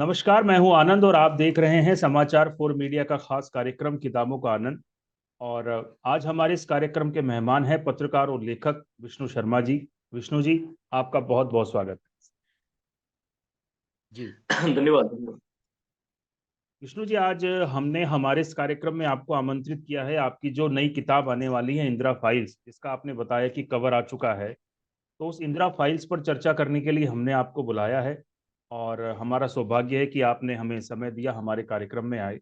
नमस्कार, मैं हूं आनंद और आप देख रहे हैं समाचार फॉर मीडिया का खास कार्यक्रम किताबों का आनंद। और आज हमारे इस कार्यक्रम के मेहमान हैं पत्रकार और लेखक विष्णु शर्मा जी। विष्णु जी, आपका बहुत बहुत स्वागत है जी। धन्यवाद धन्यवाद। विष्णु जी, आज हमने हमारे इस कार्यक्रम में आपको आमंत्रित किया है। आपकी जो नई किताब आने वाली है इंदिरा फाइल्स, जिसका आपने बताया कि कवर आ चुका है, तो उस इंदिरा फाइल्स पर चर्चा करने के लिए हमने आपको बुलाया है। और हमारा सौभाग्य है कि आपने हमें समय दिया, हमारे कार्यक्रम में आए।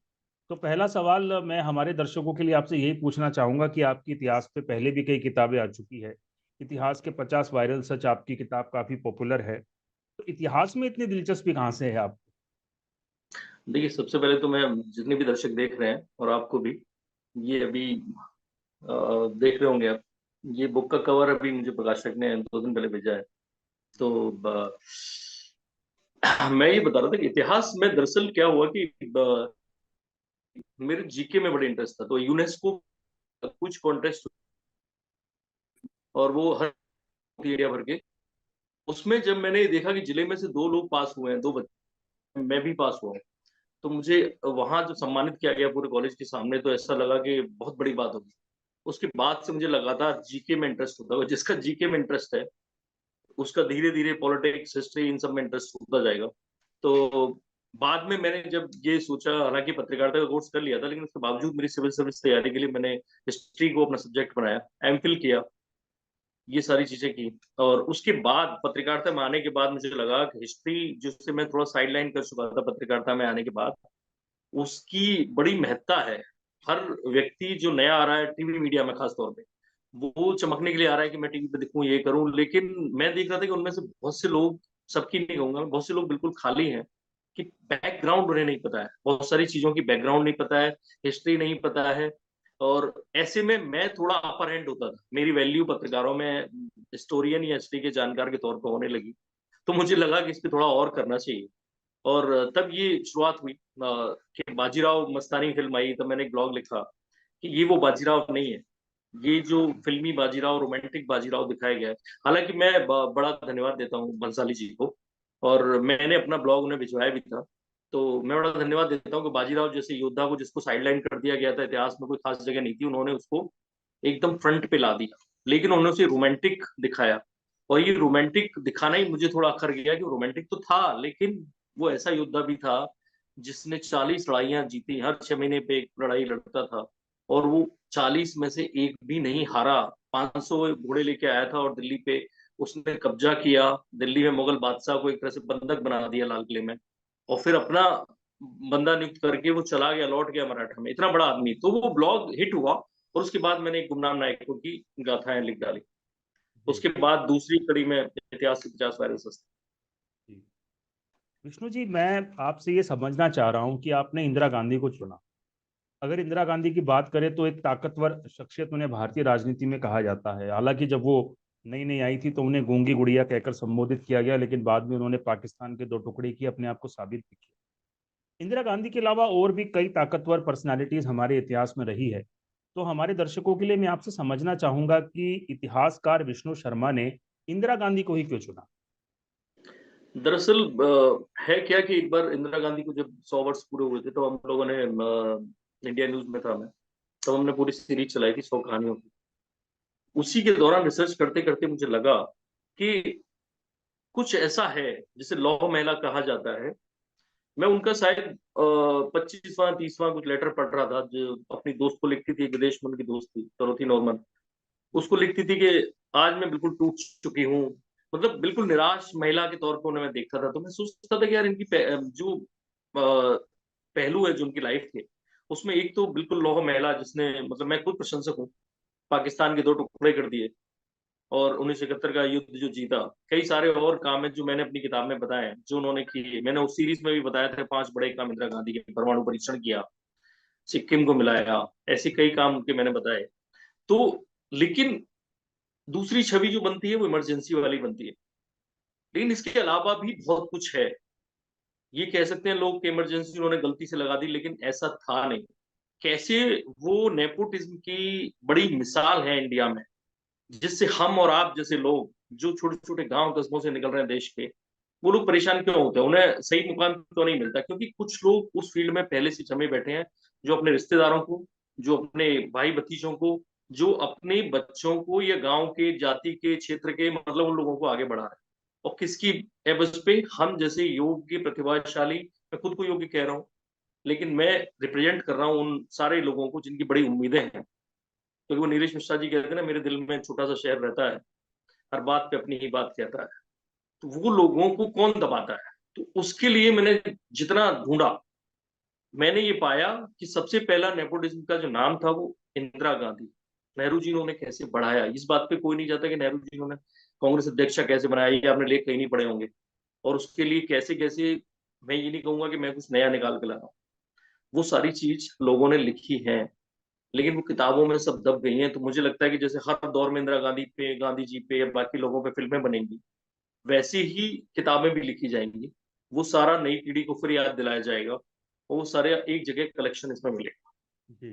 तो पहला सवाल मैं हमारे दर्शकों के लिए आपसे यही पूछना चाहूंगा कि आपकी इतिहास पे पहले भी कई किताबें आ चुकी है। इतिहास के 50 वायरल सच आपकी किताब काफी पॉपुलर है। तो इतिहास में इतनी दिलचस्पी कहाँ से है आप? देखिए, सबसे पहले तो मैं जितने भी दर्शक देख रहे हैं और आपको भी, ये अभी देख रहे होंगे आप, ये बुक का कवर अभी मुझे प्रकाशक ने 2 दिन पहले भेजा है। तो मैं ये बता रहा था कि इतिहास में दरअसल क्या हुआ कि मेरे जीके में बड़े इंटरेस्ट था, तो यूनेस्को कुछ कॉन्टेस्ट और वो हर एरिया भर के, उसमें जब मैंने देखा कि जिले में से 2 लोग पास हुए हैं, 2 बच्चे, मैं भी पास हुआ हूँ, तो मुझे वहां जब सम्मानित किया गया पूरे कॉलेज के सामने, तो ऐसा लगा कि बहुत बड़ी बात होगी। उसके बाद से मुझे लगातार जीके में इंटरेस्ट होता है, और जिसका जीके में इंटरेस्ट है उसका धीरे धीरे पॉलिटिक्स, हिस्ट्री, इन सब में इंटरेस्ट होता जाएगा। तो बाद में मैंने जब ये सोचा, हालांकि पत्रकारिता का कोर्स कर लिया था, लेकिन उसके बावजूद मेरी सिविल सर्विस तैयारी के लिए मैंने हिस्ट्री को अपना सब्जेक्ट बनाया, एमफिल किया, ये सारी चीजें की। और उसके बाद पत्रकारिता में आने के बाद मुझे लगा कि हिस्ट्री, जिससे मैं थोड़ा साइड लाइन कर चुका था पत्रकारिता में आने के बाद, उसकी बड़ी महत्ता है। हर व्यक्ति जो नया आ रहा है टीवी मीडिया में खास तौर पे, वो चमकने के लिए आ रहा है कि मैं टीवी पे दिखूं, ये करूं, लेकिन मैं देख रहा था कि उनमें से बहुत से लोग, सबकी नहीं कहूंगा, बहुत से लोग बिल्कुल खाली हैं, कि बैकग्राउंड उन्हें नहीं पता है, बहुत सारी चीजों की बैकग्राउंड नहीं पता है, हिस्ट्री नहीं पता है। और ऐसे में मैं थोड़ा अपर हैंड होता था, मेरी वैल्यू पत्रकारों में हिस्टोरियन या हिस्ट्री के जानकार के तौर पर होने लगी। तो मुझे लगा कि इस पे थोड़ा और करना चाहिए। और तब ये शुरुआत हुई कि बाजीराव मस्तानी फिल्म आई, तब मैंने एक ब्लॉग लिखा कि ये वो बाजीराव नहीं है, ये जो फिल्मी बाजीराव, रोमांटिक बाजीराव दिखाया गया है। हालांकि मैं बड़ा धन्यवाद देता हूँ बंसाली जी को, और मैंने अपना ब्लॉग उन्हें भिजवाया भी था। तो मैं बड़ा धन्यवाद देता हूँ कि बाजीराव जैसे योद्धा को, जिसको साइडलाइन कर दिया गया था, इतिहास में कोई खास जगह नहीं थी, उन्होंने उसको एकदम फ्रंट पे ला दिया, लेकिन उन्होंने उसे रोमांटिक दिखाया। और ये रोमांटिक दिखाना ही मुझे थोड़ा अखर गया कि रोमांटिक तो था, लेकिन वो ऐसा योद्धा भी था जिसने 40 लड़ाइयां जीती, हर 6 महीने पे एक लड़ाई लड़ता था, और वो 40 में से एक भी नहीं हारा। 500 घोड़े लेके आया था और दिल्ली पे उसने कब्जा किया। दिल्ली में मुगल बादशाह को एक तरह से बंधक बना दिया लाल किले में, और फिर अपना बंदा नियुक्त करके वो चला गया, लौट गया मराठा में। इतना बड़ा आदमी, तो वो ब्लॉग हिट हुआ। और उसके बाद मैंने एक गुमनाम नायकों की गाथाएं लिख डाली। जी उसके बाद दूसरी कड़ी में इतिहास के 50 वायरल सस्ते। जी। विष्णु जी, मैं आपसे ये समझना चाह रहा हूँ कि आपने इंदिरा गांधी को चुना। अगर इंदिरा गांधी की बात करें तो एक ताकतवर शख्सियत उन्हें भारतीय राजनीति में कहा जाता है। हालांकि जब वो नई नई आई थी तो उन्हें गूंगी गुड़िया कहकर संबोधित किया गया, लेकिन बाद में उन्होंने पाकिस्तान के दो टुकड़े किए, अपने आप को साबित भी किया। इंदिरा गांधी के अलावा और भी कई ताकतवर पर्सनालिटीज हमारे इतिहास में रही है। तो हमारे दर्शकों के लिए मैं आपसे समझना चाहूंगा कि इतिहासकार विष्णु शर्मा ने इंदिरा गांधी को ही क्यों चुना? दरअसल है क्या कि एक बार इंदिरा गांधी को जब 100 वर्ष पूरे हुए थे, तो हम लोगों ने, इंडिया न्यूज में था मैं, तब हमने पूरी सीरीज चलाई थी 100 कहानियों की। उसी के दौरान रिसर्च करते करते मुझे लगा कि कुछ ऐसा है जिसे लौह महिला कहा जाता है। मैं उनका शायद 25वां 30वां कुछ लेटर पढ़ रहा था, जो अपनी दोस्त को लिखती थी, एक विदेश में उनकी दोस्त थी डोरोथी नॉर्मन। उसको लिखती थी कि आज मैं बिल्कुल टूट चुकी हूँ, मतलब बिल्कुल निराश महिला के तौर पर उन्हें मैं देखता था। तो मैं सोचता था कि यार इनकी जो पहलू है जो उनकी लाइफ के, उसमें एक तो बिल्कुल लौह महिला, जिसने, मतलब मैं खुद प्रशंसक हूँ, पाकिस्तान के 2 टुकड़े कर दिए और 1971 का युद्ध जो जीता। कई सारे और काम है जो मैंने अपनी किताब में बताए हैं, जो उन्होंने किए। मैंने उस सीरीज में भी बताया था 5 बड़े काम इंदिरा गांधी के, परमाणु परीक्षण किया, सिक्किम को मिलाया, ऐसे कई काम उनके मैंने बताए। तो लेकिन दूसरी छवि जो बनती है वो इमरजेंसी वाली बनती है, लेकिन इसके अलावा भी बहुत कुछ है। ये कह सकते हैं लोग कि इमरजेंसी उन्होंने गलती से लगा दी, लेकिन ऐसा था नहीं। कैसे वो नेपोटिज्म की बड़ी मिसाल है इंडिया में, जिससे हम और आप जैसे लोग जो छोटे छोटे गांव कस्बों से निकल रहे हैं देश के, वो लोग परेशान क्यों होते हैं, उन्हें सही मुकाम क्यों नहीं मिलता? क्योंकि कुछ लोग उस फील्ड में पहले से जमे बैठे हैं, जो अपने रिश्तेदारों को, जो अपने भाई भतीजों को, जो अपने बच्चों को या गांव के, जाति के, क्षेत्र के, मतलब उन लोगों को आगे बढ़ा रहे हैं। और किसकी एवज पे? हम जैसे योग्य प्रतिभाशाली, मैं खुद को योग्य कह रहा हूँ, लेकिन मैं रिप्रेजेंट कर रहा हूँ उन सारे लोगों को जिनकी बड़ी उम्मीदें हैं। क्योंकि वो नीलेश मिश्रा जी कहते हैं ना, मेरे दिल में छोटा सा शहर रहता है, हर बात पे अपनी ही बात कहता है। तो वो लोगों को कौन दबाता है? तो उसके लिए मैंने जितना ढूंढा, मैंने ये पाया कि सबसे पहला नेपोटिज्म का जो नाम था वो इंदिरा गांधी। नेहरू जी ने उन्हें कैसे बढ़ाया, इस बात पे कोई नहीं चाहता कि नेहरू जी ने कांग्रेस अध्यक्षा कैसे बनाया, ये आपने लेख कहीं नहीं पढ़े होंगे। और उसके लिए कैसे कैसे, मैं ये नहीं कहूंगा कि मैं कुछ नया निकाल के ला रहा हूँ, वो सारी चीज लोगों ने लिखी है, लेकिन वो किताबों में सब दब गई हैं। तो मुझे लगता है कि जैसे हर दौर में इंदिरा गांधी पे, गांधी जी पे या बाकी लोगों पे फिल्में बनेंगी, वैसी ही किताबें भी लिखी जाएंगी। वो सारा नई पीढ़ी को फिर याद दिलाया जाएगा, और वो सारे एक जगह कलेक्शन इसमें मिलेगा। जी।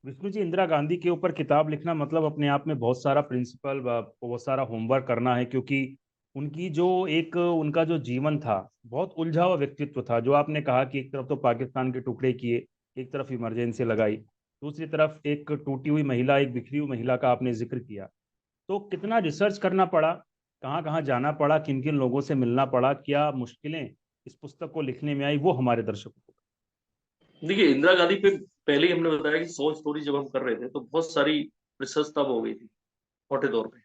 विष्णु जी, इंदिरा गांधी के ऊपर किताब लिखना मतलब अपने आप में बहुत सारा प्रिंसिपल, बहुत सारा होमवर्क करना है, क्योंकि उनकी जो एक उनका जो जीवन था, बहुत उलझा हुआ व्यक्तित्व था। जो आपने कहा कि एक तरफ तो पाकिस्तान के टुकड़े किए, एक तरफ इमरजेंसी लगाई, दूसरी तरफ एक टूटी हुई महिला, एक बिखरी हुई महिला का आपने जिक्र किया। तो कितना रिसर्च करना पड़ा, कहाँ कहाँ जाना पड़ा, किन किन लोगों से मिलना पड़ा, क्या मुश्किलें इस पुस्तक को लिखने में आई, वो हमारे दर्शकों को। देखिए, इंदिरा गांधी पे पहले ही हमने बताया कि 100 स्टोरी जब हम कर रहे थे तो बहुत सारी रिसर्च तब हो गई थी मोटे तौर पे।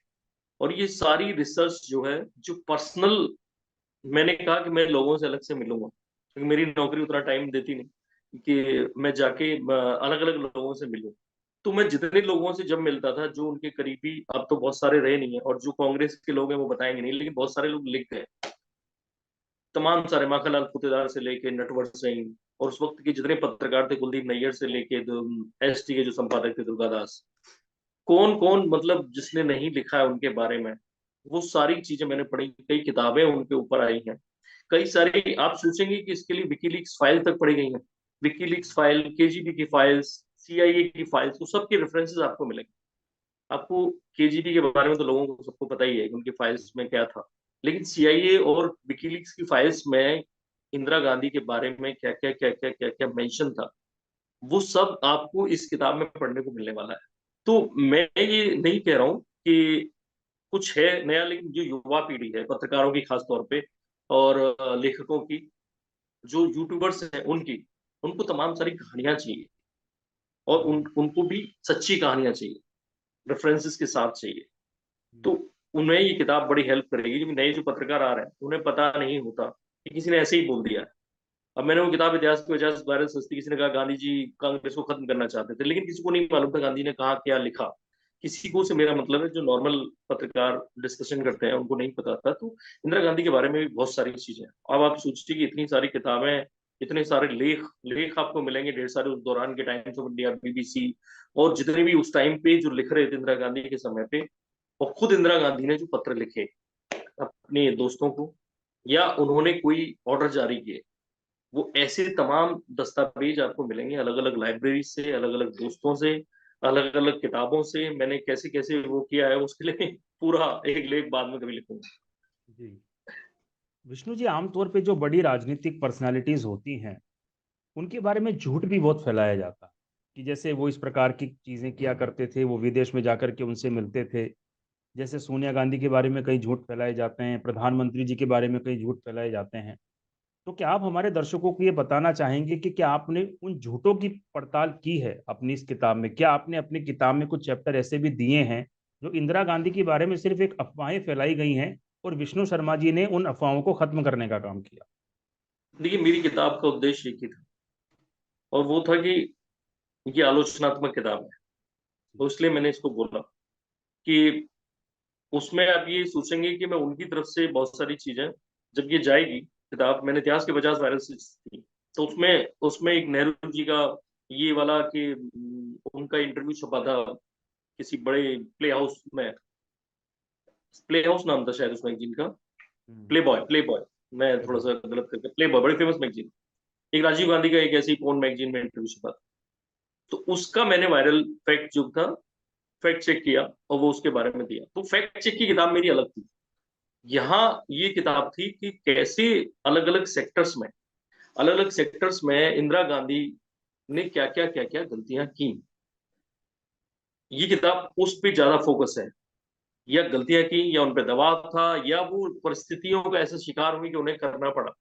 और ये सारी रिसर्च जो है, जो पर्सनल, मैंने कहा कि मैं लोगों से अलग से मिलूंगा, क्योंकि मेरी नौकरी उतना टाइम देती नहीं कि मैं जाके अलग अलग लोगों से मिलूं। तो मैं जितने लोगों से जब मिलता था, जो उनके करीबी, अब तो बहुत सारे रहे नहीं है, और जो कांग्रेस के लोग हैं वो बताएंगे नहीं, लेकिन बहुत सारे लोग लिख गए, तमाम सारे, माखनलाल खुटेदार से लेके नटवर सिंह, और उस वक्त के जितने पत्रकार थे, कुलदीप नैयर से लेके एसटी के जो संपादक थे दुर्गादास, कौन कौन, मतलब जिसने नहीं लिखा है उनके बारे में, वो सारी चीजें मैंने पढ़ी, कई किताबें उनके ऊपर आई हैं। कई सारी, आप सोचेंगे कि इसके लिए विकीलीक्स फाइल तक पढ़ी गई है, विकीलीक्स फाइल, केजीबी की फाइल्स, सीआईए की फाइल्स, तो सबके रेफरेंसेस आपको मिलेंगे। आपको केजीबी के बारे में तो लोगों को सबको पता ही है कि उनकी फाइल्स में क्या था, लेकिन सीआईए और विकीलीक्स की फाइल्स में इंदिरा गांधी के बारे में क्या क्या क्या क्या क्या क्या मेंशन था, वो सब आपको इस किताब में पढ़ने को मिलने वाला है। तो मैं ये नहीं कह रहा हूँ कि कुछ है नया, लेकिन जो युवा पीढ़ी है, पत्रकारों की खास तौर पे, और लेखकों की, जो यूट्यूबर्स हैं उनकी, उनको तमाम सारी कहानियां चाहिए, और उनको भी सच्ची कहानियां चाहिए, रेफरेंसेस के साथ चाहिए। तो उन्हें ये किताब बड़ी हेल्प करेगी, क्योंकि नए जो पत्रकार आ रहे हैं उन्हें पता नहीं होता कि किसी ने ऐसे ही बोल दिया है। अब मैंने वो किताब इतिहास की वजह से वायरल सस्ती, किसी ने कहा गांधी जी कांग्रेस को खत्म करना चाहते थे, लेकिन किसी को नहीं मालूम था गांधी ने कहा क्या लिखा। किसी को से मेरा मतलब है जो नॉर्मल पत्रकार डिस्कशन करते हैं उनको नहीं पता था। तो इंदिरा गांधी के बारे में भी बहुत सारी चीजें हैं। अब आप सोचिए कि इतनी सारी किताबें, इतने सारे लेख लेख आपको मिलेंगे ढेर सारे, उस दौरान के, टाइम्स ऑफ इंडिया, बीबीसी, और जितने भी उस टाइम पे जो लिख रहे थे इंदिरा गांधी के समय पे, और खुद इंदिरा गांधी ने जो पत्र लिखे अपने दोस्तों को, या उन्होंने कोई ऑर्डर जारी किए, वो ऐसे तमाम दस्तावेज आपको मिलेंगे अलग अलग लाइब्रेरी से, अलग अलग दोस्तों से, अलग अलग किताबों से। मैंने कैसे कैसे वो किया है उसके लिए पूरा एक लेख बाद में कभी लिखूंगा। जी। विष्णु जी, आमतौर पे जो बड़ी राजनीतिक पर्सनालिटीज होती हैं, उनके बारे में झूठ भी बहुत फैलाया जाता है, कि जैसे वो इस प्रकार की चीजें किया करते थे, वो विदेश में जाकर के उनसे मिलते थे। जैसे सोनिया गांधी के बारे में कई झूठ फैलाए जाते हैं, प्रधानमंत्री जी के बारे में कई झूठ फैलाए जाते हैं। तो क्या आप हमारे दर्शकों को ये बताना चाहेंगे कि क्या आपने उन झूठों की पड़ताल की है अपनी इस किताब में? क्या आपने अपनी किताब में कुछ चैप्टर ऐसे भी दिए हैं जो इंदिरा गांधी के बारे में सिर्फ एक अफवाहें फैलाई गई हैं, और विष्णु शर्मा जी ने उन अफवाहों को खत्म करने का काम किया? देखिए, मेरी किताब का उद्देश्य एक ही था, और वो था कि ये आलोचनात्मक किताब है। तो इसलिए मैंने इसको बोला कि उसमें आप ये सोचेंगे कि मैं उनकी तरफ से बहुत सारी चीजें, जब ये जाएगी किताब, मैंने इतिहास के 50 वायरल से थी, तो उसमें उसमें एक नेहरू जी का ये वाला कि उनका इंटरव्यू छपा था किसी बड़े प्ले हाउस में, प्ले हाउस नाम था शायद उस मैगजीन का, हम्म। प्ले बॉय, प्ले बॉय, मैं थोड़ा सा गलत करके, प्ले बॉय बड़ी फेमस मैगजीन, एक राजीव गांधी का एक ऐसे ही पोर्न मैगजीन में इंटरव्यू छपा था। तो उसका मैंने वायरल फैक्ट जो था, फैक्ट चेक किया, और वो उसके बारे में दिया। तो फैक्ट चेक की किताब मेरी अलग थी, यहाँ ये किताब थी कि कैसे अलग अलग सेक्टर्स में इंदिरा गांधी ने क्या क्या गलतियां की। ये किताब उस पे ज्यादा फोकस है, या गलतियां की, या उन पे दबाव था, या वो परिस्थितियों का ऐसा शिकार हुई कि उन्हें करना पड़ा।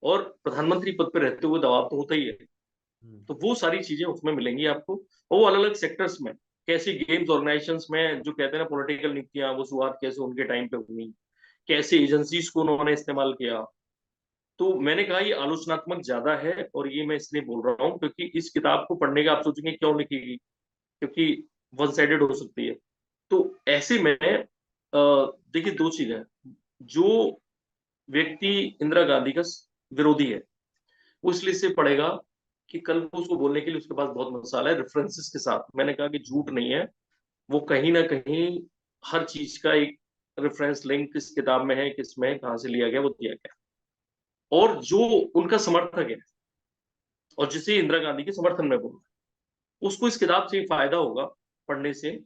और प्रधानमंत्री पद पर रहते हुए दबाव तो होता ही है। हम्म, तो वो सारी चीजें उसमें मिलेंगी आपको। और वो अलग अलग सेक्टर्स में कैसे गेम्स ऑर्गेनाइजेशंस में जो कहते हैं ना पॉलिटिकल नियुक्तियां, वो शुरुआत कैसे उनके टाइम पे हुई, कैसे एजेंसीज को उन्होंने इस्तेमाल किया। तो मैंने कहा ये आलोचनात्मक ज्यादा है, और ये मैं इसलिए बोल रहा हूँ क्योंकि इस किताब को पढ़ने का आप सोचेंगे क्यों लिखी गई, क्योंकि वन साइडेड हो सकती है। तो ऐसे में देखिए दो चीजें हैं। जो व्यक्ति इंदिरा गांधी का विरोधी है, वो इसलिए से पढ़ेगा कि कल को उसको बोलने के लिए उसके पास बहुत मसाला है रेफरेंसेस के साथ। मैंने कहा कि झूठ नहीं है, वो कहीं ना कहीं हर चीज का एक रेफरेंस लिंक किस किताब में है, किस में कहाँ से लिया गया, वो दिया गया। और जो उनका समर्थक है और जिसे इंदिरा गांधी के समर्थन में बोल रहा है, उसको इस किताब से फायदा होगा पढ़ने से।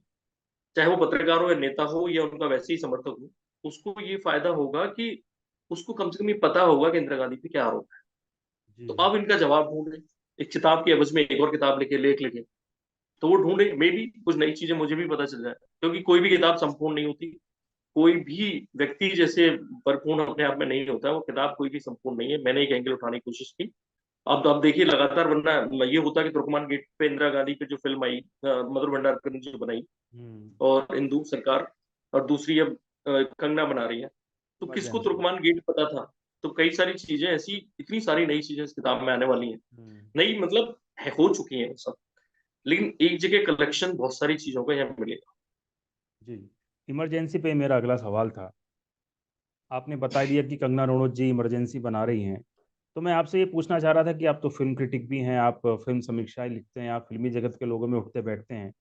चाहे वो पत्रकार हो या नेता हो या उनका वैसे ही समर्थक हो, उसको ये फायदा होगा कि उसको कम से कम ये पता होगा कि इंदिरा गांधी पे क्या आरोप है। जी तो अब इनका जवाब ढूंढे, एक किताब की एवज में एक और किताब लिखे, लेख लिखे। तो वो ढूंढे, मे भी कुछ नई चीजें मुझे भी पता चल जाए, क्योंकि कोई भी किताब संपूर्ण नहीं होती। कोई भी व्यक्ति जैसे परिपूर्ण अपने आप में नहीं होता, वो किताब कोई भी संपूर्ण नहीं है। मैंने एक एंगल उठाने की कोशिश की। अब देखिए लगातार, वरना ये होता कि तुर्कमान गेट पे इंदिरा गांधी पे जो फिल्म आई, मधुर भंडारकर ने जो बनाई, हम्म, और इंदु सरकार, और दूसरी अब कंगना बना रही है। तो किसको इमरजेंसी। तुर्कमान गेट पता था? तो कई सारी चीजें ऐसी, इतनी सारी नई चीजें इस किताब में आने वाली हैं। हम्म, नई मतलब हो चुकी हैं सब, लेकिन एक जगह कलेक्शन बहुत सारी चीजों का यहाँ मिलेगा। जी, इमरजेंसी पे मेरा अगला सवाल था। आपने बता दिया कि कंगना रनौत जी इमरजेंसी बना रही हैं। तो मैं आपसे ये पूछना चाह रहा था कि आप तो फिल्म क्रिटिक भी हैं, आप फिल्म समीक्षाएं लिखते हैं, आप फिल्मी जगत के लोगों में उठते बैठते हैं।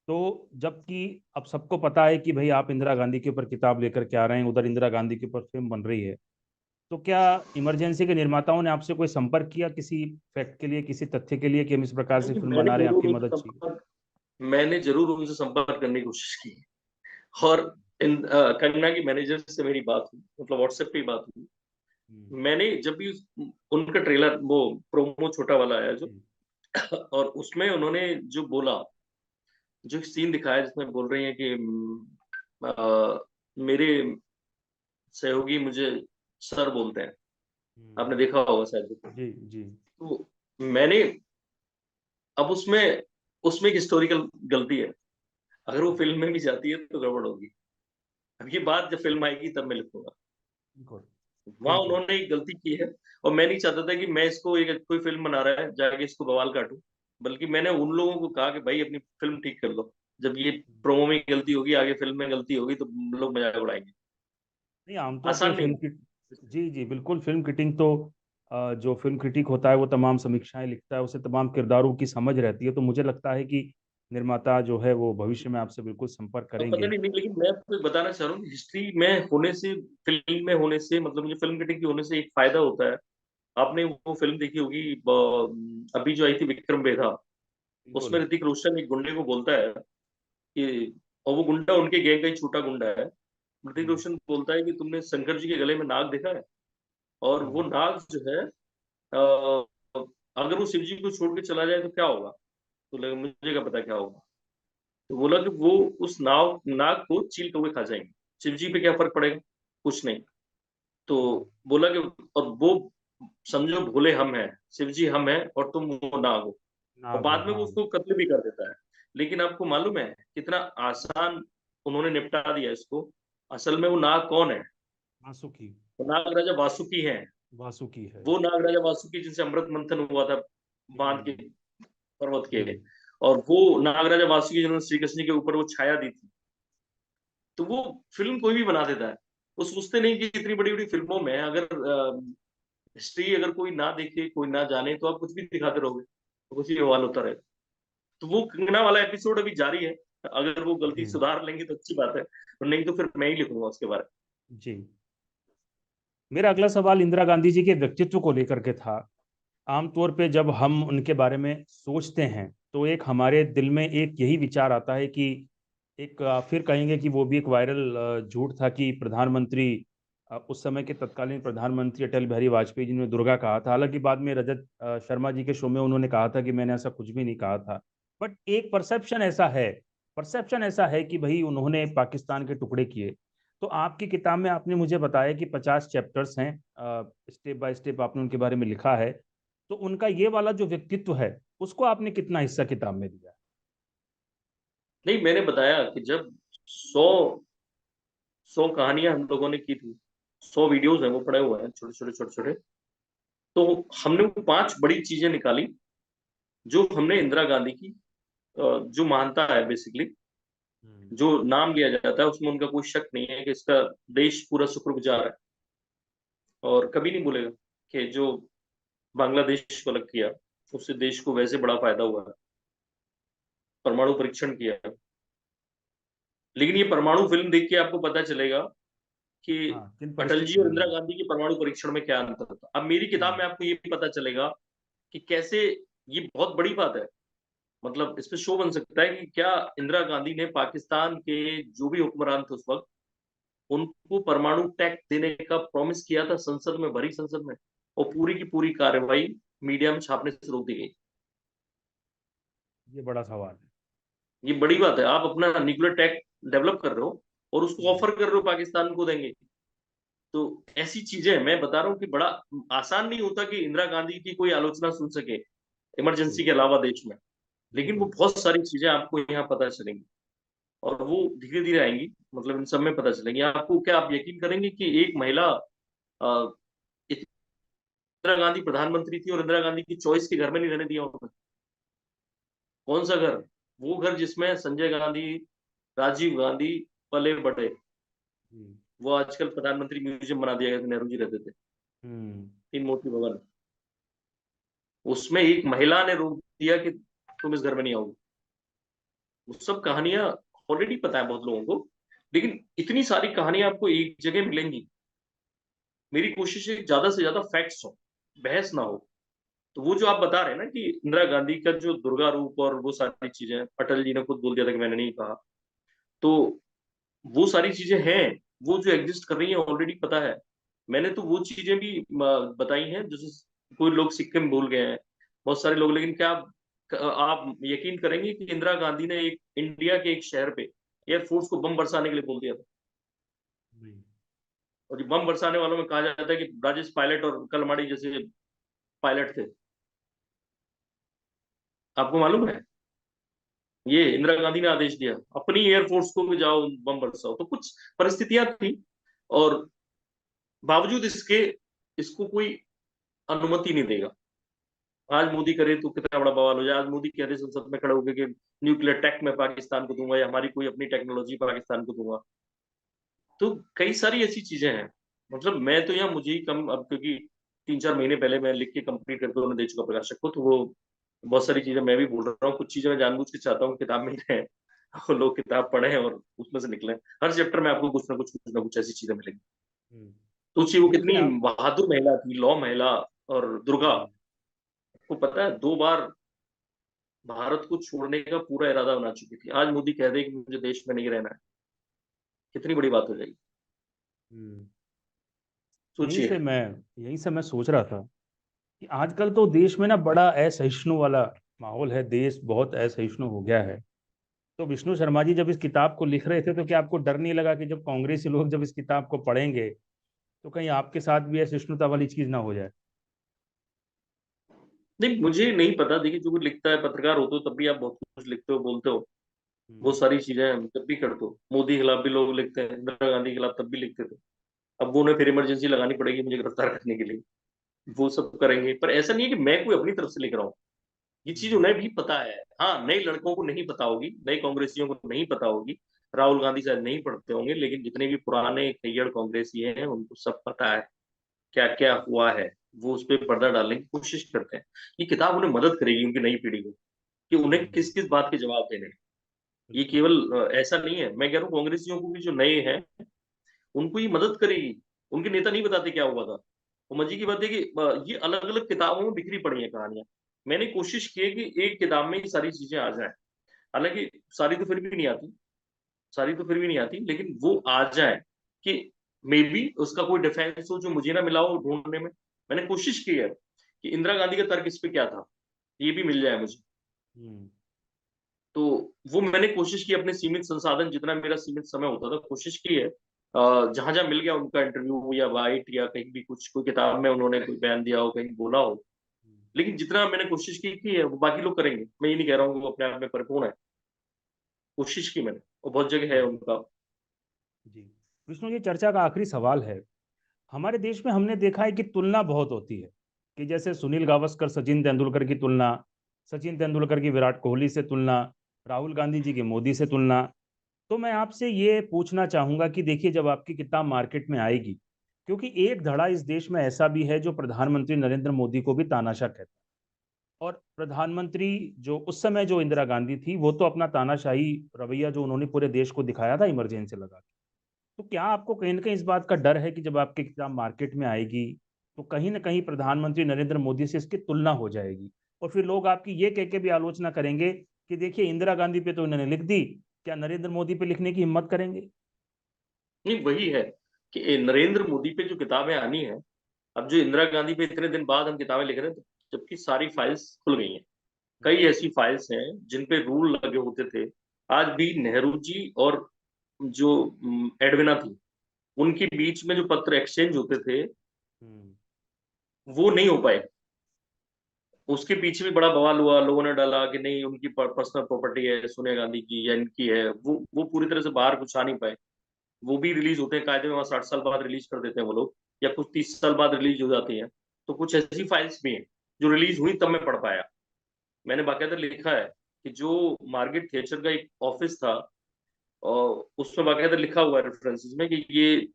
तो जबकि अब सबको पता है कि भाई आप इंदिरा गांधी के ऊपर किताब लेकर के आ रहे हैं, उधर इंदिरा गांधी के ऊपर फिल्म बन रही है, तो क्या इमरजेंसी के निर्माताओं ने आपसे कोई संपर्क किया किसी फैक्ट के लिए, किसी तथ्य के लिए कि हम इस प्रकार से नहीं, फिल्म बना रहे हैं, आपकी मदद चाहिए? मैंने जरूर उनसे संपर्क करने की कोशिश की। और कंगना की मैनेजर से मेरी बात हुई, मतलब व्हाट्सएप पे ही बात हुई। हम्म, मैंने जब भी उनका ट्रेलर, वो प्रोमो छोटा वाला आया जो, जी, और उसमें उन्होंने जो बोला, जो सीन दिखाया जिसमें बोल रही है कि मेरे सहयोगी मुझे सर बोलते हैं। आपने हम्म, देखा होगा शायद। जी, जी, तो मैंने, अब उसमें उसमें एक हिस्टोरिकल गलती है। अगर वो फिल्म में भी जाती है तो गड़बड़ होगी। अब ये बात जब फिल्म आएगी तब मैं लिखूंगा। गुड, वहां थैंक यू। उन्होंने एक गलती की है। और मैं नहीं चाहता था कि मैं इसको, एक कोई फिल्म बना रहा है जाके इसको बवाल काटूं। बल्कि मैंने उन लोगों को कहा कि भाई अपनी फिल्म ठीक कर लो। जब ये प्रोमो में गलती होगी, आगे फिल्म में गलती होगी, तो लोग मजाक उड़ाएंगे। नहीं, आमतौर पे आसान नहीं फिल्म है। की, जी जी बिल्कुल, फिल्म क्रिटिक तो जो फिल्म क्रिटिक होता है वो तमाम समीक्षाएं लिखता है, उसे तमाम किरदारों की समझ रहती है। तो मुझे लगता है कि निर्माता जो है वो भविष्य में आपसे बिल्कुल संपर्क अब पता करेंगे। नहीं, लेकिन मैं आपको बताना चाह रहा हूँ, हिस्ट्री में होने से, फिल्म में होने से, मतलब मुझे फिल्म क्रिटिक की होने से एक फायदा होता है। आपने वो फिल्म देखी होगी, अभी जो आई थी, विक्रम बेधा। बिल्कुल। उसमें ऋतिक रोशन एक गुंडे को बोलता है कि, और वो गुंडा उनके गैंग का ही छोटा गुंडा है। ऋतिक हम्म, रोशन बोलता है कि तुमने शंकर जी के गले में नाग देखा है? और वो हम्म, नाग जो है, अ, अगर वो शिव जी को छोड़ के चला जाए तो क्या होगा? तो लगा मुझे क्या पता क्या होगा। तो बोला कि वो उस नाग को चील कौवे खा जाएंगे, शिव जी पे क्या फर्क पड़ेगा? कुछ नहीं। तो हम्म, बोला कि, और वो, समझो भोले हम हैं, शिव जी हम हैं, और तुम वो नाग हो। और नाग हो, बाद में वो हाँ। उसको कत्ल भी कर देता है। लेकिन आपको मालूम है कितना आसान उन्होंने निपटा दिया इसको। असल में वो नाग कौन है? वासुकी। वो नाग राजा वासुकी हैं। वासुकी है। वो नाग राजा वासुकी जिनसे अमृत मंथन हुआ था बांध के, हम्म, पर्वत के। जी, और वो नाग राजा वासुकी जिन्होंने श्री कृष्ण के ऊपर वो छाया दी थी। तो वो फिल्म कोई भी बना देता है। वो सोचते नहीं कि इतनी बड़ी बड़ी फिल्मों में अगर हिस्ट्री अगर कोई ना देखे, कोई ना जाने, तो आप कुछ भी दिखाते रहोगे, तो कुछ ही बवाल होता रहेगा। तो वो कंगना वाला एपिसोड अभी जारी है। अगर वो गलती जी, सुधार लेंगे तो अच्छी बात है, और नहीं तो फिर मैं ही लिखूंगा उसके बारे जी। मेरा अगला सवाल इंदिरा गांधी जी के व्यक्तित्व को लेकर के था। आमतौर पे जब हम उनके बारे में सोचते हैं तो एक हमारे दिल में एक यही विचार आता है कि एक फिर कहेंगे कि वो भी एक वायरल झूठ था कि प्रधानमंत्री उस समय के तत्कालीन प्रधानमंत्री अटल बिहारी वाजपेयी जी ने दुर्गा कहा था। हालांकि बाद में रजत शर्मा जी के शो में उन्होंने कहा था कि मैंने ऐसा कुछ भी नहीं कहा था। बट एक परसेप्शन ऐसा है कि भाई उन्होंने पाकिस्तान के टुकड़े किए। तो आपकी किताब में आपने मुझे बताया कि 50 चैप्टर्स हैं, स्टेप बाय स्टेप आपने उनके बारे में लिखा है। तो उनका ये वाला जो व्यक्तित्व है उसको आपने कितना हिस्सा किताब में दिया? नहीं, मैंने बताया कि जब 100 कहानियां हम लोगों ने की थी, 100 वीडियोस हैं वो पड़े हुए हैं, छोटे छोटे छोटे छोटे। तो हमने वो 5 बड़ी चीजें निकाली जो हमने इंदिरा गांधी की, जो मानता है बेसिकली, हम्म। जो नाम लिया जाता है उसमें उनका कोई शक नहीं है कि इसका देश पूरा शुक्रगुजार है और कभी नहीं बोलेगा कि जो बांग्लादेश को अलग किया उससे देश को वैसे बड़ा फायदा हुआ है, परमाणु परीक्षण किया है। लेकिन ये परमाणु फिल्म देख के आपको पता चलेगा कि हाँ, किन अटल जी परिस्थितियों और में इंदिरा हुआ। गांधी के परमाणु परीक्षण में क्या अंतर था। अब मेरी किताब हम्म। में आपको ये पता चलेगा कि कैसे ये बहुत बड़ी बात है। मतलब इस पे शो बन सकता है कि क्या इंदिरा गांधी ने पाकिस्तान के जो भी हुक्मरान थे उस वक्त उनको परमाणु टैक्स देने का प्रॉमिस किया था संसद में, भरी संसद में, और पूरी की पूरी कार्रवाई मीडिया में छापने से रोक दी गई। ये बड़ा सवाल है। ये बड़ी बात है। आप अपना न्यूक्लियर टैक्स डेवलप कर रहे हो और उसको हम्म। ऑफर कर रहे हो पाकिस्तान को देंगे। तो ऐसी चीजें मैं बता रहा हूँ कि बड़ा आसान नहीं होता कि इंदिरा गांधी की कोई आलोचना सुन सके बिल्कुल। इमरजेंसी के अलावा देश में। लेकिन वो बिल्कुल। बहुत सारी चीजें आपको यहाँ पता चलेंगी और वो धीरे धीरे आएंगी। मतलब इन सब में पता चलेंगी आपको। क्या आप यकीन करेंगे कि एक महिला, इंदिरा गांधी प्रधानमंत्री थी और इंदिरा गांधी की चॉइस के घर में नहीं रहने दिया उन्होंने। कौन सा घर? वो घर जिसमें संजय गांधी, राजीव गांधी पले बड़े। हम्म। वो आजकल प्रधानमंत्री म्यूजियम बना दिया गया, नेहरू जी रहते थे, हम्म। तीन मूर्ति भवन। उसमें एक महिला ने रोक दिया कि तुम इस घर में नहीं आओगे। वो सब कहानियां ऑलरेडी पता है बहुत लोगों को, लेकिन इतनी सारी कहानियां आपको एक जगह मिलेंगी। मेरी कोशिश है कि ज्यादा से ज्यादा फैक्ट्स हो, बहस ना हो। तो वो जो आप बता रहे हैं ना कि इंदिरा गांधी का जो दुर्गा रूप और वो सारी चीजें, अटल जी ने खुद बोल दिया था कि मैंने नहीं कहा। तो वो सारी चीजें हैं, वो जो एग्जिस्ट कर रही हैं ऑलरेडी पता है। मैंने तो वो चीजें भी बताई हैं जैसे कोई लोग सिक्के में भूल गए हैं, बहुत सारे लोग। लेकिन क्या आप यकीन करेंगे कि इंदिरा गांधी ने एक इंडिया के एक शहर पे एयरफोर्स को बम बरसाने के लिए बोल दिया था। हम्म। और जो बम बरसाने वालों में कहा जाता है कि राजेश पायलट और कलमाड़ी जैसे पायलट थे। आपको मालूम है? ये इंदिरा गांधी ने आदेश दिया अपनी एयरफोर्स को कि जाओ बम बरसाओ। तो कुछ परिस्थितियां थी और बावजूद इसके इसको कोई अनुमति नहीं देगा। आज मोदी करे तो कितना बड़ा बवाल हो जाए। आज मोदी कह दे संसद में खड़े होकर कि न्यूक्लियर टेक मैं पाकिस्तान को दूंगा या हमारी कोई अपनी टेक्नोलॉजी पाकिस्तान को दूंगा। तो कई सारी ऐसी चीजें हैं। मतलब मैं तो यहाँ मुझे ही कम, अब क्योंकि 3-4 महीने पहले मैं लिख के कंप्लीट करके उन्हें दे चुका प्रकाशक को, तो वो बहुत सारी चीजें मैं भी भूल रहा हूँ। कुछ चीजें मैं जानबूझ के चाहता हूँ किताब में जाए और लोग किताब पढ़ें और उसमें से निकले। हर चैप्टर में आपको कुछ ना कुछ ऐसी चीजें मिलेंगी। हम्म। सोचिए वो देखिए कितनी आप। बहादुर महिला थी, लौ महिला। और दुर्गा हम्म। को पता है 2 बार भारत को छोड़ने का पूरा इरादा बना चुकी थी। आज मोदी कह दे कि मुझे देश में नहीं रहना है, कितनी बड़ी बात हो जाएगी। हम्म। यहीं सोचिए। से मैं यहीं से मैं सोच रहा था कि आजकल तो देश में ना बड़ा असहिष्णु वाला माहौल है। देश बहुत असहिष्णु हो गया है। तो विष्णु शर्मा जी जब इस किताब को लिख रहे थे तो क्या आपको डर नहीं लगा कि जब कांग्रेसी लोग जब इस किताब को पढ़ेंगे तो कहीं आपके साथ भी असहिष्णुता वाली चीज ना हो जाए? नहीं, मुझे नहीं पता। देखिए, जो कुछ लिखता है, पत्रकार होते हो तब भी आप बहुत कुछ लिखते हो, बोलते हो। हम्म। बहुत सारी चीजें तब भी करते हो। मोदी के खिलाफ भी लोग लिखते हैं, इंदिरा गांधी के खिलाफ तब भी लिखते थे। अब वो उन्हें फिर इमरजेंसी लगानी पड़ेगी मुझे गिरफ्तार करने के लिए। वो सब करेंगे, पर ऐसा नहीं है कि मैं कोई अपनी तरफ से लिख रहा हूँ। ये चीज हम्म। उन्हें भी पता है। हाँ, नए लड़कों को नहीं पता होगी, नए कांग्रेसियों को नहीं पता होगी। राहुल गांधी शायद नहीं पढ़ते होंगे, लेकिन जितने भी पुराने कैरियर कांग्रेसी हैं उनको सब पता है क्या क्या हुआ है। वो उस पर पर्दा डालने की कोशिश करते हैं। ये किताब उन्हें मदद करेगी, उनकी नई पीढ़ी को, कि उन्हें हम्म। किस किस बात के जवाब देने हैं। ये बिल्कुल। केवल ऐसा नहीं है। मैं कह रहा हूँ कांग्रेसियों को भी जो नए हैं उनको ये मदद करेगी। उनके नेता नहीं बताते क्या हुआ था। वो मजे की बात है कि ये अलग अलग किताबों में बिखरी पड़ी है कहानियां। मैंने कोशिश की है कि एक किताब में ये सारी चीजें आ जाए। हालांकि सारी तो फिर भी नहीं आती। सारी तो फिर भी नहीं आती, लेकिन वो आ जाए कि मे बी उसका कोई डिफेंस हो जो मुझे ना मिला हो ढूंढने में। मैंने कोशिश की है कि इंदिरा गांधी का तर्क इस पे क्या था, ये भी मिल जाए मुझे। हम्म। तो वो मैंने कोशिश की, अपने सीमित संसाधन, जितना मेरा सीमित समय होता था, कोशिश की है। जहां जहां मिल गया उनका इंटरव्यू या बाइट या कहीं भी कुछ, कोई किताब में उन्होंने कोई बयान दिया हो, कहीं बोला हो, लेकिन जितना मैंने कोशिश की है वो बाकी लोग करेंगे। मैं ये नहीं कह रहा हूँ कि वो अपने आप में परिपूर्ण है, कोशिश की मैंने, और बहुत जगह है जी उनका। जी। विष्णु जी, चर्चा का आखिरी सवाल है। हमारे देश में हमने देखा है कि तुलना बहुत होती है, कि जैसे सुनील गावस्कर सचिन तेंदुलकर की तुलना, सचिन तेंदुलकर की विराट कोहली से तुलना, राहुल गांधी जी की मोदी से तुलना। तो मैं आपसे ये पूछना चाहूंगा कि देखिए, जब आपकी किताब मार्केट में आएगी, क्योंकि एक धड़ा इस देश में ऐसा भी है जो प्रधानमंत्री नरेंद्र मोदी को भी तानाशाह कहता है, और प्रधानमंत्री जो उस समय जो इंदिरा गांधी थी, वो तो अपना तानाशाही रवैया जो उन्होंने पूरे देश को दिखाया था इमरजेंसी लगा के। तो क्या आपको कहीं ना कहीं इस बात का डर है कि जब आपकी किताब मार्केट में आएगी तो कहीं ना कहीं प्रधानमंत्री नरेंद्र मोदी से इसकी तुलना हो जाएगी, और फिर लोग आपकी ये कह के भी आलोचना करेंगे कि देखिए इंदिरा गांधी पे तो इन्होंने लिख दी, क्या नरेंद्र मोदी पे लिखने की हिम्मत करेंगे? नहीं, वही है कि नरेंद्र मोदी पे जो किताबें आनी है, अब जो इंदिरा गांधी पे इतने दिन बाद हम किताबें लिख रहे हैं, जबकि सारी फाइल्स खुल गई हैं। कई ऐसी फाइल्स हैं जिन पे रूल लगे होते थे। आज भी नेहरू जी और जो एडविना थी, उनके बीच में जो पत्र एक्सचेंज होते थे, हम्म। वो नहीं हो पाए। उसके पीछे भी बड़ा बवाल हुआ, लोगों ने डाला कि नहीं, उनकी पर्सनल प्रॉपर्टी है सोनिया गांधी की या इनकी है, वो पूरी तरह से बाहर कुछ आ नहीं पाए। वो भी रिलीज होते हैं कायदे में, वहां 60 साल बाद रिलीज कर देते हैं वो लोग, या कुछ 30 साल बाद रिलीज हो जाती हैं। तो कुछ ऐसी फाइल्स भी हैं जो रिलीज हुई तब मैं पढ़ पाया। मैंने बाकायदा लिखा है कि जो मार्गेट थेचर का एक ऑफिस था, और उसमें बाकायदा लिखा हुआ है रेफरेंसेस में कि ये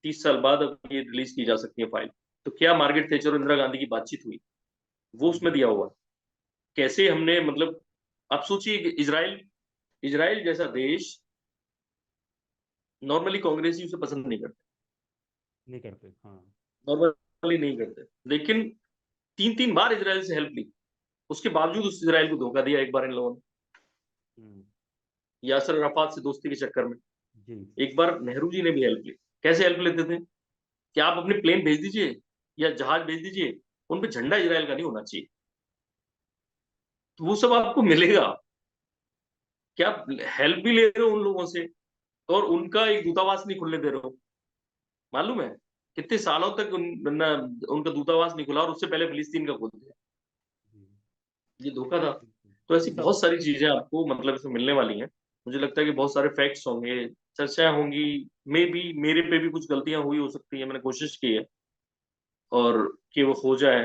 30 साल बाद अब ये रिलीज की जा सकती है फाइल। तो क्या मार्गेट थेचर और इंदिरा गांधी की बातचीत हुई, वो उसमें जी। दिया हुआ है। कैसे हमने, मतलब आप सोचिए कि इसराइल इसराइल जैसा देश, नॉर्मली कांग्रेसी उसे पसंद नहीं करते, नहीं करते, हाँ। नॉर्मली नहीं करते, लेकिन 3 3 बार इसराइल से हेल्प ली, उसके बावजूद उस इसराइल को धोखा दिया एक बार इन लोगों ने, हम्म। यासर अराफात से दोस्ती के चक्कर में। जी। एक बार नेहरू जी ने भी हेल्प ली। कैसे हेल्प लेते थे कि आप अपने प्लेन भेज दीजिए या जहाज भेज दीजिए, उन पे झंडा इसराइल का नहीं होना चाहिए, तो वो सब आपको मिलेगा। क्या आप हेल्प भी ले रहे हो उन लोगों से, और उनका एक दूतावास नहीं खुलने दे रहे हो। मालूम है कितने सालों तक उनका दूतावास नहीं खुला, और उससे पहले फिलिस्तीन का खोल दिया। जी। ये धोखा था। बिल्कुल। तो ये ऐसी सब। बहुत सारी चीजें आपको मतलब इसमें मिलने वाली हैं। मुझे लगता है कि बहुत सारे फैक्ट्स होंगे, चर्चाएं होंगी, मे बी मेरे पे भी कुछ गलतियां हुई हो सकती है, मैंने कोशिश की है, और कि वो हो जाए।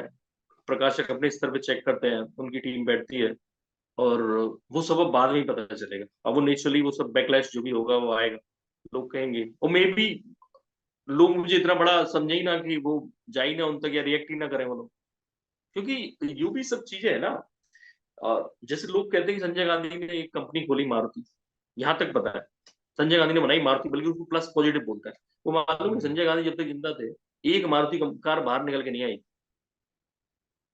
प्रकाशक अपने स्तर पे चेक करते हैं, उनकी टीम बैठती है, और वो सब अब बाद में ही पता चलेगा। अब वो नेचुरली वो सब बैकलैश जो भी होगा वो आएगा, लोग कहेंगे, और मे बी लोग मुझे इतना बड़ा समझे ही ना कि वो जा ही ना उन तक, या रिएक्ट ही ना करें वो लोग, क्योंकि यू भी सब चीजें है ना। जैसे लोग कहते हैं कि संजय गांधी ने एक कंपनी खोली मारुति, यहाँ तक पता है। संजय गांधी ने बनाई मारुति, बल्कि उसको प्लस पॉजिटिव बोलता है। वो मालूम है हम्म। संजय गांधी जब तक जिंदा थे, एक मारुति कार बाहर निकल के नहीं आई,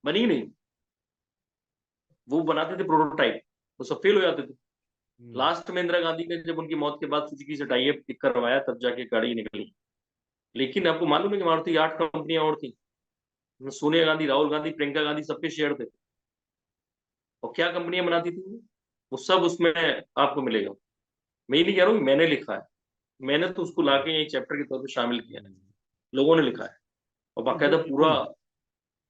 बनी ही नहीं। वो बनाते थे प्रोटोटाइप, वो सब फेल हो जाते थे। हम्म। लास्ट में इंदिरा गांधी ने जब उनकी मौत के बाद सुजुकी से टाई अप करवाया, तब जाके गाड़ी निकली। लेकिन आपको मालूम है कि मारुति 8 कंपनियां और थी, सोनिया गांधी, राहुल गांधी, प्रियंका गांधी सबके शेयर थे। और क्या कंपनियां बनाती थी वो सब उसमें आपको मिलेगा। मैं ये नहीं कह रहा हूँ कि मैंने लिखा है, मैंने तो उसको जी। लाके यही चैप्टर के तौर पे शामिल किया है। हम्म। लोगों ने लिखा है, और नहीं, ये बाकायदा पूरा। बिल्कुल,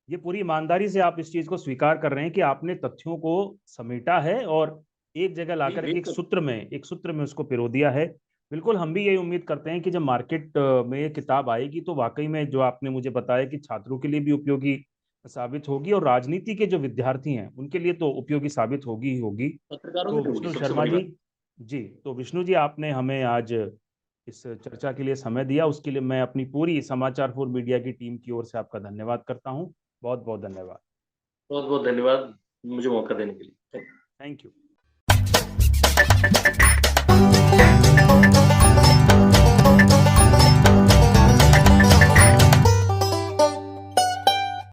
ये पूरी ईमानदारी से आप इस चीज को स्वीकार कर रहे हैं कि आपने तथ्यों को समेटा है और एक जगह नहीं, लाकर के बिल्कुल। एक सूत्र में उसको पिरो दिया है। बिल्कुल, हम भी यही उम्मीद करते हैं कि जब मार्केट में ये किताब आएगी तो वाकई में जो आपने मुझे बताया कि छात्रों के लिए भी उपयोगी साबित होगी, और राजनीति के जो विद्यार्थी हैं उनके लिए तो उपयोगी साबित होगी ही होगी। पत्रकारों तो के लिए होगी विष्णु सबसे शर्मा बड़ी जी, बात। जी, तो विष्णु जी, आपने हमें आज इस चर्चा के लिए समय दिया, उसके लिए मैं अपनी पूरी समाचार फॉर मीडिया की टीम की ओर से आपका धन्यवाद करता हूँ। बहुत बहुत धन्यवाद। बहुत बहुत धन्यवाद मुझे मौका देने के लिए। Thank you.